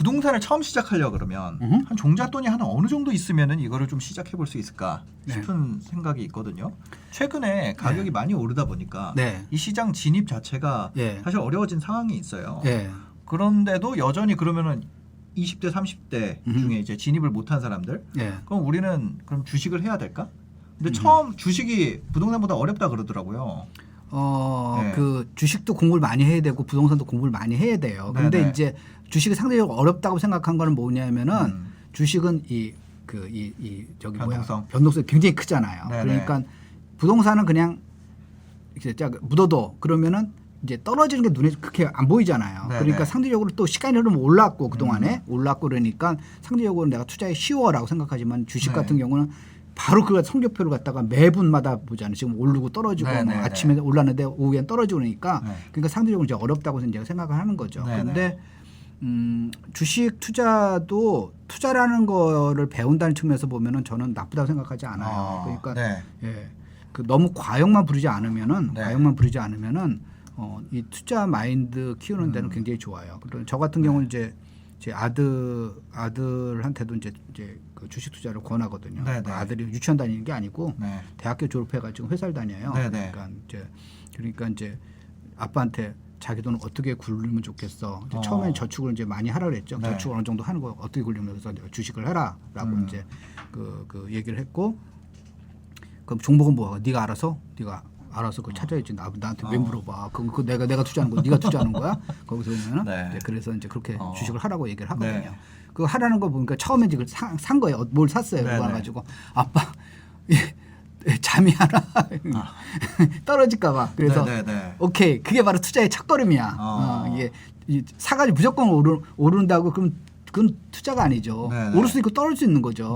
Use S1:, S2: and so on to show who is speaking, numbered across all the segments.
S1: 부동산을 처음 시작하려 그러면 한 종잣돈이 한 어느 정도 있으면은 이거를 좀 시작해 볼 수 있을까 싶은 생각이 있거든요. 최근에 가격이 많이 오르다 보니까 이 시장 진입 자체가 사실 어려워진 상황이 있어요. 그런데도 여전히 그러면은 20대, 30대 중에 이제 진입을 못한 사람들, 그럼 우리는 그럼 주식을 해야 될까? 근데 처음 주식이 부동산보다 어렵다 그러더라고요.
S2: 그 주식도 공부를 많이 해야 되고 부동산도 공부를 많이 해야 돼요. 근데 이제 주식이 상대적으로 어렵다고 생각한 거는 뭐냐면은 주식은 변동성이 굉장히 크잖아요. 그러니까 부동산은 그냥 이렇게 묻어도 그러면은 이제 떨어지는 게 눈에 그렇게 안 보이잖아요. 그러니까 상대적으로 또 시간이 흐르면 올랐고 그동안에 올랐고 그러니까 상대적으로 내가 투자에 쉬워라고 생각하지만 주식 같은 경우는 바로 그 성적표를 갖다가 매분마다 보잖아요. 지금 오르고 떨어지고 뭐 아침에 올랐는데 오후엔 떨어지고 그러니까 그러니까 상대적으로 이제 어렵다고 이제 생각을 하는 거죠. 그런데 주식 투자도 투자라는 거를 배운다는 측면에서 보면은 저는 나쁘다고 생각하지 않아요. 그러니까 그 너무 과욕만 부리지 않으면은 이 투자 마인드 키우는 데는 굉장히 좋아요. 그리고 저 같은 경우는 이제 제 아들한테도 이제 그 주식 투자를 권하거든요. 그 아들이 유치원 다니는 게 아니고 대학교 졸업해가지고 회사를 다녀요. 그러니까 이제 아빠한테 자기 돈을 어떻게 굴리면 좋겠어. 처음엔 저축을 이제 많이 하라 그랬죠. 저축을 어느 정도 하는 거 어떻게 굴리면 그래서 주식을 해라라고 이제 그 얘기를 했고, 그럼 종목은 뭐야? 네가 알아서 그걸 찾아야지. 나한테 왜 물어봐? 그 내가 투자하는 거, 네가 투자하는 거야? 거기서 보면은 그래서 이제 그렇게 주식을 하라고 얘기를 하거든요. 그거 하라는 거 보니까 처음에 지금 산 거예요. 뭘 샀어요? 그거 가지고 아빠 잠이 하나 떨어질까봐. 그래서 오케이, 그게 바로 투자의 첫걸음이야. 이게 사가지고 무조건 오른다고 그럼 그건 투자가 아니죠. 오를 수 있고 떨어질 수 있는 거죠.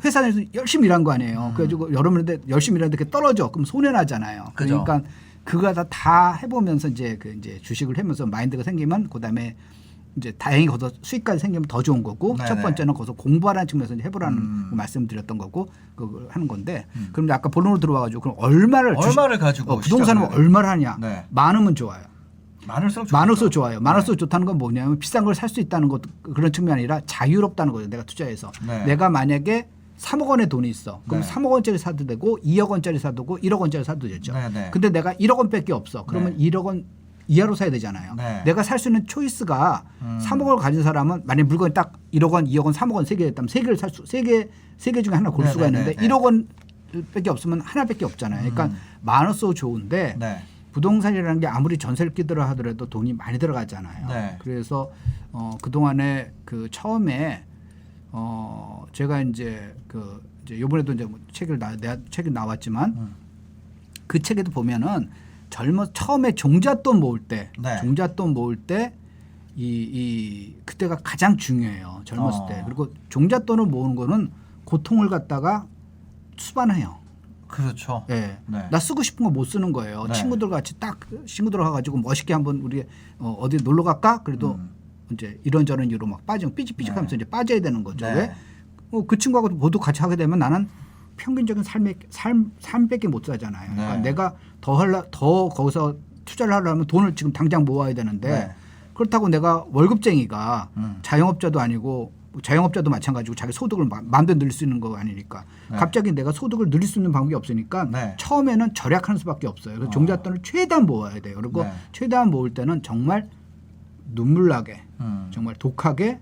S2: 회사에서 열심히 일한 거 아니에요. 그래가지고 여러분들 열심히 일하는데 그게 떨어져. 그럼 손해나잖아요. 그러니까 그거 다 해보면서 이제 주식을 하면서 마인드가 생기면 그다음에 이제 다행히 거기서 수익까지 생기면 더 좋은 거고 첫 번째는 거기서 공부하라는 측면에서 해보라는 말씀드렸던 거고 그걸 하는 건데 그럼 아까 본론으로 들어와가지고 그럼 얼마를 가지고 부동산은 얼마를 하냐? 많으면 좋아요. 많을수록 좋아요. 많을수록 좋다는 건 뭐냐면 비싼 걸 살 수 있다는 것 그런 측면이 아니라 자유롭다는 거죠. 내가 투자해서 내가 만약에 3억 원의 돈이 있어. 그럼 3억 원짜리 사도 되고 2억 원짜리 사도 되고 1억 원짜리 사도 되죠. 근데 내가 1억 원밖에 없어. 그러면 1억 원 이하로 사야 되잖아요. 내가 살 수 있는 초이스가 3억을 가진 사람은 만약 물건이 딱 1억 원, 2억 원, 3억 원 세 개 있다면 세 개를 세 개 중에 하나 고를 수가 있는데 1억 원밖에 없으면 하나밖에 없잖아요. 그러니까 많을수록 좋은데 부동산이라는 게 아무리 전세를 끼더라 하더라도 돈이 많이 들어가잖아요. 그래서 그동안에 그 처음에 제가 이제 요번에도 이제 책이 나왔지만 그 책에도 보면은 처음에 종잣돈 모을 때 그때가 가장 중요해요. 젊었을 때. 그리고 종잣돈을 모으는 거는 고통을 갖다가 수반해요.
S1: 그렇죠.
S2: 나 쓰고 싶은 거 못 쓰는 거예요. 친구들 같이 친구들 와가지고 멋있게 한번 우리 어디 놀러 갈까? 그래도 이제 이런저런 이유로 막 빠지고 삐직삐직하면서 이제 빠져야 되는 거죠. 왜? 그 친구하고 모두 같이 하게 되면 나는 평균적인 삶밖에 못 살잖아요. 그러니까 내가 더 거기서 투자를 하려면 돈을 지금 당장 모아야 되는데 그렇다고 내가 월급쟁이가 자영업자도 아니고 자영업자도 마찬가지고 자기 소득을 마음대로 늘릴 수 있는 거 아니니까 갑자기 내가 소득을 늘릴 수 있는 방법이 없으니까 처음에는 절약하는 수밖에 없어요. 그래서 종잣돈을 최대한 모아야 돼요. 그리고 최대한 모을 때는 정말 눈물나게 정말 독하게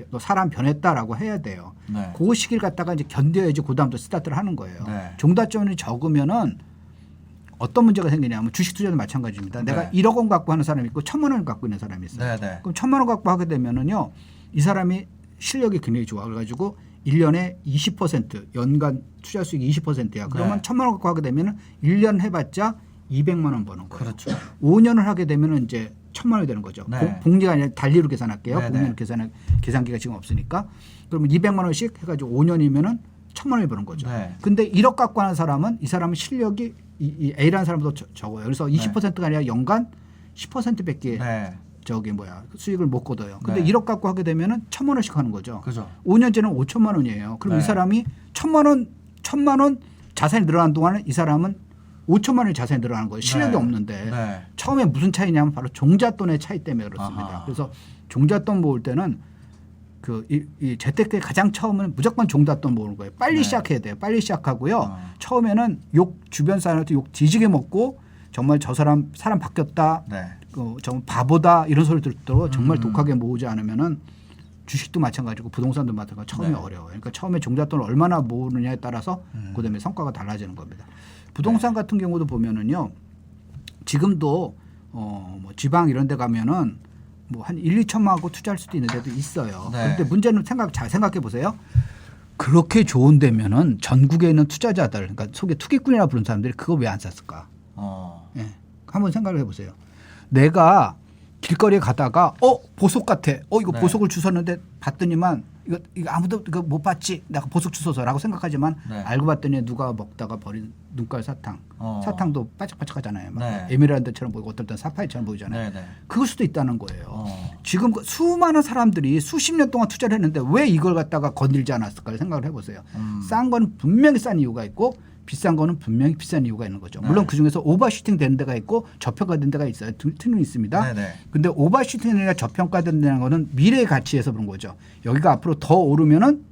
S2: 너 사람 변했다라고 해야 돼요. 그 시기를 갖다가 이제 견뎌야지 그다음부터 스타트를 하는 거예요. 종잣돈이 적으면은 어떤 문제가 생기냐면 주식 투자도 마찬가지입니다. 내가 1억 원 갖고 하는 사람이 있고 1,000만 원을 갖고 있는 사람이 있어요. 그럼 1,000만 원 갖고 하게 되면은요, 이 사람이 실력이 굉장히 좋아. 그래가지고 1년에 20% 연간 투자 수익이 20%야. 그러면 1,000만 원 갖고 하게 되면은 1년 해봤자 200만 원 버는 거예요. 그렇죠. 5년을 하게 되면은 이제 1,000만 원이 되는 거죠. 복리가 아니라 달리로 계산할게요. 복리는 계산기가 지금 없으니까. 그러면 200만 원씩 해가지고 5년이면은 1,000만 원이 버는 거죠. 근데 1억 갖고 하는 사람은 이 사람은 실력이 이 A라는 사람보다 적어요. 그래서 20%가 아니라 연간 10%밖에 수익을 못 거둬요. 근데 1억 갖고 하게 되면은 1,000만 원씩 하는 거죠. 5년째는 5천만 원이에요. 그럼 이 사람이 1,000만 원 자산이 늘어난 동안은 이 사람은 5천만 원이 자산이 늘어나는 거예요. 실력이 없는데 처음에 무슨 차이냐면 바로 종잣돈의 차이 때문에 그렇습니다. 그래서 종잣돈 모을 때는 이 재테크의 가장 처음은 무조건 종잣돈 모으는 거예요. 빨리
S1: 네.
S2: 시작해야 돼요. 빨리 시작하고요. 처음에는 욕 주변 사람한테 욕 뒤지게 먹고 정말 저 사람 바뀌었다.
S1: 네.
S2: 정말 바보다 이런 소리 듣도록 정말 독하게 모으지 않으면은 주식도 마찬가지고 부동산도 마찬가지고 처음에
S1: 네.
S2: 어려워요. 그러니까 처음에 종잣돈을 얼마나 모으느냐에 따라서 그다음에 성과가 달라지는 겁니다. 부동산 같은 경우도 보면은요. 지금도 뭐 지방 이런 데 가면은 뭐 한 1, 2천만 하고 투자할 수도 있는 데도 있어요.
S1: 네.
S2: 그런데 문제는 잘 생각해 보세요. 그렇게 좋은 데면은 전국에 있는 투자자들 그러니까 속에 투기꾼이라 부르는 사람들이 그거 왜 안 샀을까? 예. 한번 생각을 해 보세요. 내가 길거리에 가다가 보석 같아. 이거
S1: 네.
S2: 보석을 주웠는데 봤더니만 이거 아무도 이거 못 봤지. 내가 보석 주워서라고 생각하지만
S1: 네.
S2: 알고 봤더니 누가 먹다가 버린 눈깔 사탕. 사탕도 바짝바짝하잖아요. 막
S1: 네.
S2: 에메랄드처럼 보이고 어떨 땐 사파이처럼 보이잖아요.
S1: 네. 네.
S2: 그럴 수도 있다는 거예요. 지금 수많은 사람들이 수십 년 동안 투자를 했는데 왜 이걸 갖다가 건들지 않았을까 생각을 해보세요. 싼 거는 분명히 싼 이유가 있고 비싼 거는 분명히 비싼 이유가 있는 거죠. 물론
S1: 네.
S2: 그중에서 오버슈팅 되는 데가 있고 저평가된 데가 있어요. 틀은 있습니다.
S1: 네네.
S2: 근데 오버슈팅이나 저평가된다는 거는 미래의 가치에서 그런 거죠. 여기가 앞으로 더 오르면은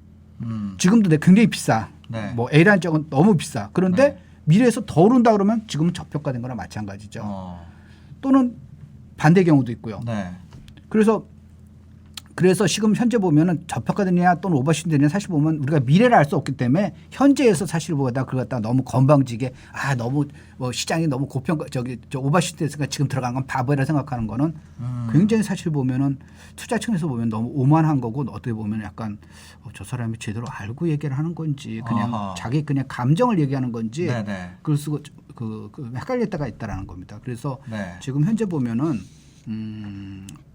S2: 지금도 굉장히 비싸.
S1: 네.
S2: 뭐 A라는 쪽은 너무 비싸. 그런데
S1: 네.
S2: 미래에서 더 오른다 그러면 지금은 저평가된 거나 마찬가지죠. 또는 반대 경우도 있고요.
S1: 네.
S2: 그래서 지금 현재 보면은 저평가되느냐 또는 오버슈팅되느냐 사실 보면 우리가 미래를 알 수 없기 때문에 현재에서 사실 보다 그걸 갖다 너무 건방지게 너무 뭐 시장이 너무 고평가 저 오버슈팅됐으니까 지금 들어간 건 바보라 생각하는 거는 굉장히 사실 보면은 투자층에서 보면 너무 오만한 거고 어떻게 보면 약간 저 사람이 제대로 알고 얘기를 하는 건지 그냥 자기 그냥 감정을 얘기하는 건지
S1: 네네.
S2: 그럴 수가 헷갈릴 때가 있다라는 겁니다. 그래서
S1: 네.
S2: 지금 현재 보면은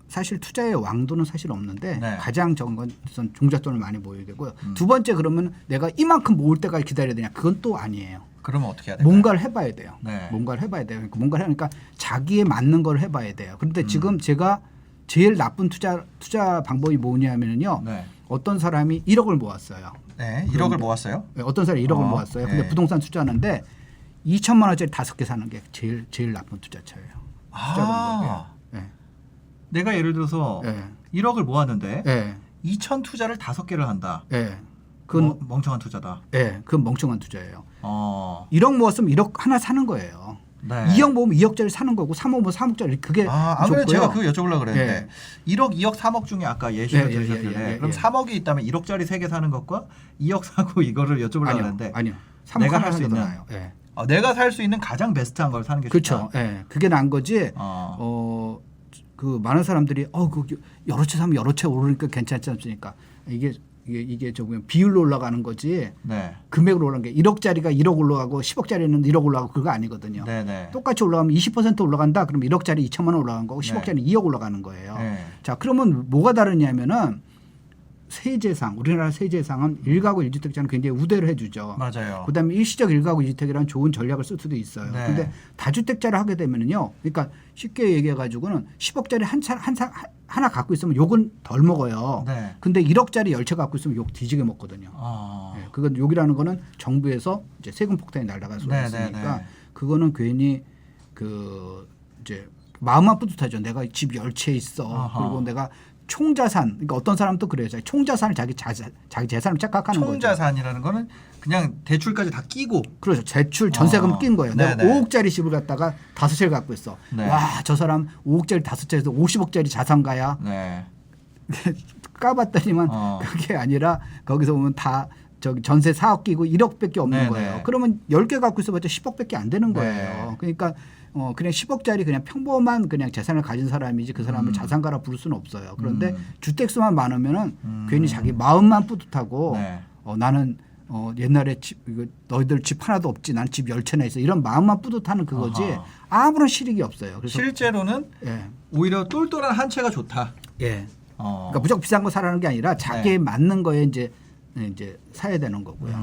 S2: 사실 투자의 왕도는 사실 없는데
S1: 네.
S2: 가장 적은 건 우선 종잣돈을 많이 모여야 되고요. 두 번째 그러면 내가 이만큼 모을 때까지 기다려야 되냐? 그건 또 아니에요.
S1: 그러면 어떻게 해야 될까요?
S2: 뭔가를 해봐야 돼요.
S1: 네.
S2: 뭔가를 해봐야 돼요. 그러니까 뭔가를 하니까 자기에 맞는 걸 해봐야 돼요. 그런데 지금 제가 제일 나쁜 투자 방법이 뭐냐면요.
S1: 네.
S2: 어떤 사람이 1억을 모았어요.
S1: 네. 1억을 모았어요?
S2: 네, 어떤 사람이 1억을 모았어요. 근데
S1: 네.
S2: 부동산 투자하는데 2천만 원짜리 5개 사는 게 제일 나쁜 투자처예요. 투자 방법이에요. 네.
S1: 내가 예를 들어서
S2: 네.
S1: 1억을 모았는데
S2: 네.
S1: 2천 투자를 5개를 한다.
S2: 네. 그건
S1: 멍청한 투자다.
S2: 네, 그건 멍청한 투자예요. 1억
S1: 1억
S2: 모았으면 1억 하나 사는 거예요.
S1: 네.
S2: 2억 모으면 2억짜리 사는 거고 3억 모으면 3억짜리 그게
S1: 안 그래도
S2: 좋고요.
S1: 제가 그거 여쭤보려고 그랬는데
S2: 네.
S1: 1억, 2억, 3억 중에 아까 예시를 들으셨길래
S2: 예.
S1: 그럼 3억이 있다면 1억짜리 3개 사는 것과 2억 사고 이거를 여쭤보려고 그랬는데
S2: 아니요. 3억
S1: 내가
S2: 하나
S1: 할 수 있는
S2: 나요. 네.
S1: 내가 살 수 있는 가장 베스트한 걸 사는 게
S2: 그렇죠.
S1: 좋다.
S2: 예. 그게 난 거지. 그 많은 사람들이 그 여러 채 사면 여러 채 오르니까 괜찮지 않습니까? 이게 조금 비율로 올라가는 거지.
S1: 네.
S2: 금액으로 올라가는 게 1억짜리가 1억 올라가고 10억짜리는 1억 올라가고 그거 아니거든요.
S1: 네네.
S2: 똑같이 올라가면 20% 올라간다. 그럼 1억짜리 2천만 원 올라간 거고 10억짜리 2억 올라가는 거예요.
S1: 네.
S2: 자, 그러면 뭐가 다르냐면은 세제상 우리나라 세제상은 1가구 1주택자는 굉장히 우대를 해주죠.
S1: 맞아요.
S2: 그다음에 일시적 1가구 1주택이라는 좋은 전략을 쓸 수도 있어요.
S1: 네.
S2: 근데 다주택자를 하게 되면은요. 그러니까 쉽게 얘기해 가지고는 10억짜리 하나 갖고 있으면 욕은 덜 먹어요.
S1: 네.
S2: 근데 1억짜리 10채 갖고 있으면 욕 뒤지게 먹거든요. 네, 그건 욕이라는 거는 정부에서 이제 세금 폭탄이 날아갈 수가 있으니까 그거는 괜히 이제 마음만 뿌듯하죠. 내가 집 10채 있어. 그리고 내가 총자산, 그러니까 어떤 사람도 그래요. 자기 재산을 착각하는 거죠.
S1: 총자산이라는 거는 그냥 대출까지 다 끼고.
S2: 그렇죠. 대출 전세금 낀 거예요. 내가
S1: 네네.
S2: 5억짜리 집을 갖다가 5채를 갖고 있어.
S1: 네.
S2: 와, 저 사람 5억짜리 5채에서 50억짜리 자산가야.
S1: 네.
S2: 까봤더니만 그게 아니라 거기서 보면 다 전세 4억 끼고 1억밖에 없는
S1: 네네.
S2: 거예요. 그러면 10개 갖고 있어봤자 10억밖에 안 되는 거예요.
S1: 네.
S2: 그러니까 그냥 10억짜리 그냥 평범한 그냥 재산을 가진 사람이지 그 사람을 자산가라 부를 수는 없어요. 그런데 주택수만 많으면은 괜히 자기 마음만 뿌듯하고
S1: 네.
S2: 나는 옛날에 너희들 집 하나도 없지. 나는 집 10채나 있어. 이런 마음만 뿌듯하는 그거지 아무런 실익이 없어요. 그래서
S1: 실제로는 오히려 똘똘한 한 채가 좋다.
S2: 예. 그러니까 무조건 비싼 거 사라는 게 아니라 자기에 맞는 거에 이제 사야 되는 거고요.